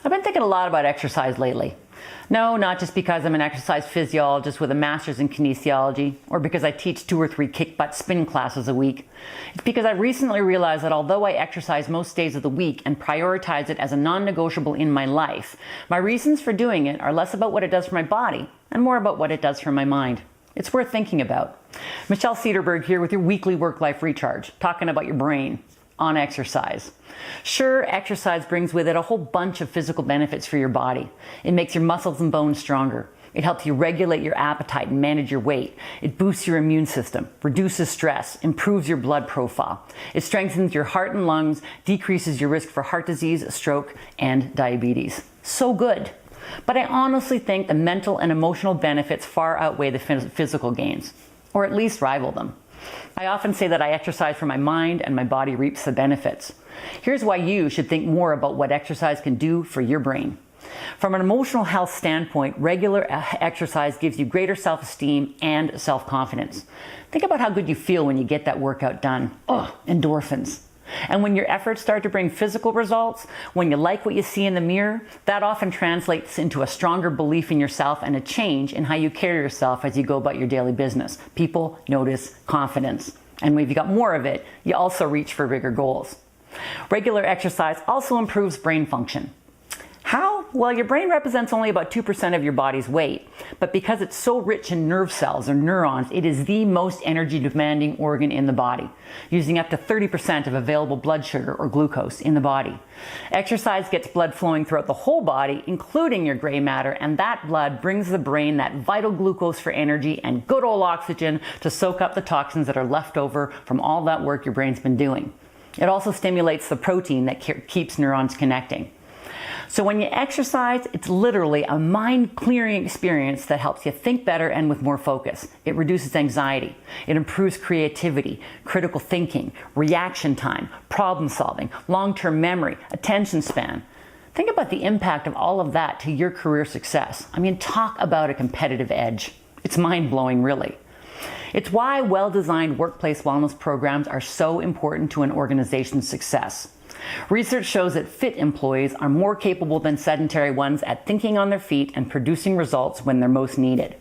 I've been thinking a lot about exercise lately. No, not just because I'm an exercise physiologist with a master's in kinesiology, or because I teach 2 or 3 kick-butt spin classes a week. It's because I recently realized that although I exercise most days of the week and prioritize it as a non-negotiable in my life, my reasons for doing it are less about what it does for my body and more about what it does for my mind. It's worth thinking about. Michelle Cederberg here with your weekly work-life recharge, talking about your brain on exercise. Sure, exercise brings with it a whole bunch of physical benefits for your body. It makes your muscles and bones stronger. It helps you regulate your appetite and manage your weight. It boosts your immune system, reduces stress, improves your blood profile. It strengthens your heart and lungs, decreases your risk for heart disease, stroke, and diabetes. So good. But I honestly think the mental and emotional benefits far outweigh the physical gains, or at least rival them. I often say that I exercise for my mind and my body reaps the benefits. Here's why you should think more about what exercise can do for your brain. From an emotional health standpoint, regular exercise gives you greater self-esteem and self-confidence. Think about how good you feel when you get that workout done. Oh, endorphins. And when your efforts start to bring physical results, when you like what you see in the mirror, that often translates into a stronger belief in yourself and a change in how you carry yourself as you go about your daily business. People notice confidence. And when you've got more of it, you also reach for bigger goals. Regular exercise also improves brain function. How? Well, your brain represents only about 2% of your body's weight, but because it's so rich in nerve cells or neurons, it is the most energy-demanding organ in the body, using up to 30% of available blood sugar or glucose in the body. Exercise gets blood flowing throughout the whole body, including your gray matter, and that blood brings the brain that vital glucose for energy and good old oxygen to soak up the toxins that are left over from all that work your brain's been doing. It also stimulates the protein that keeps neurons connecting. So when you exercise, it's literally a mind-clearing experience that helps you think better and with more focus. It reduces anxiety. It improves creativity, critical thinking, reaction time, problem solving, long-term memory, attention span. Think about the impact of all of that to your career success. I mean, talk about a competitive edge. It's mind-blowing, really. It's why well-designed workplace wellness programs are so important to an organization's success. Research shows that fit employees are more capable than sedentary ones at thinking on their feet and producing results when they're most needed.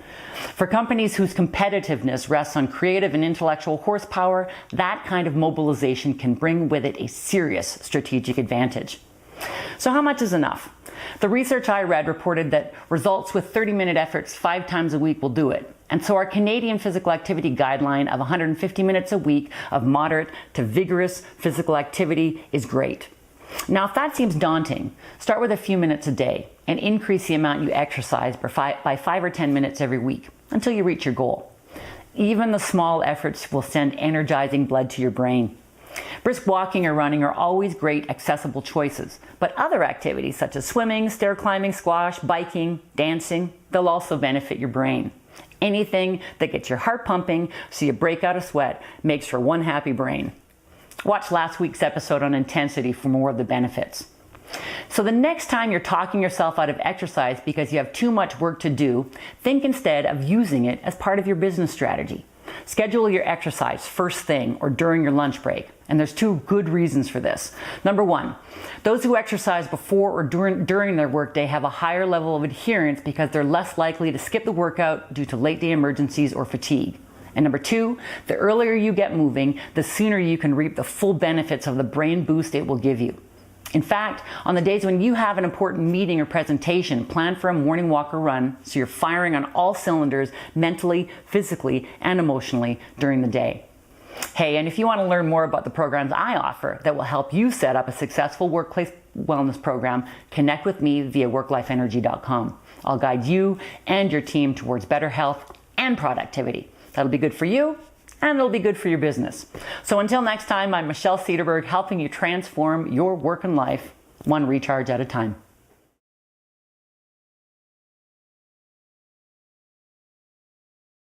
For companies whose competitiveness rests on creative and intellectual horsepower, that kind of mobilization can bring with it a serious strategic advantage. So how much is enough? The research I read reported that results with 30-minute efforts 5 times a week will do it. And so our Canadian physical activity guideline of 150 minutes a week of moderate to vigorous physical activity is great. Now, if that seems daunting, start with a few minutes a day and increase the amount you exercise by 5 or 10 minutes every week until you reach your goal. Even the small efforts will send energizing blood to your brain. Brisk walking or running are always great, accessible choices, but other activities such as swimming, stair climbing, squash, biking, dancing, they'll also benefit your brain. Anything that gets your heart pumping so you break out a sweat makes for one happy brain. Watch last week's episode on intensity for more of the benefits. So the next time you're talking yourself out of exercise because you have too much work to do, think instead of using it as part of your business strategy. Schedule your exercise first thing or during your lunch break. And there's 2 good reasons for this. Number 1, those who exercise before or during their workday have a higher level of adherence because they're less likely to skip the workout due to late day emergencies or fatigue. And number 2, the earlier you get moving, the sooner you can reap the full benefits of the brain boost it will give you. In fact, on the days when you have an important meeting or presentation, plan for a morning walk or run so you're firing on all cylinders mentally, physically, and emotionally during the day. Hey, and if you want to learn more about the programs I offer that will help you set up a successful workplace wellness program, connect with me via worklifeenergy.com. I'll guide you and your team towards better health and productivity. That'll be good for you, and it'll be good for your business. So until next time, I'm Michelle Cederberg, helping you transform your work and life one recharge at a time.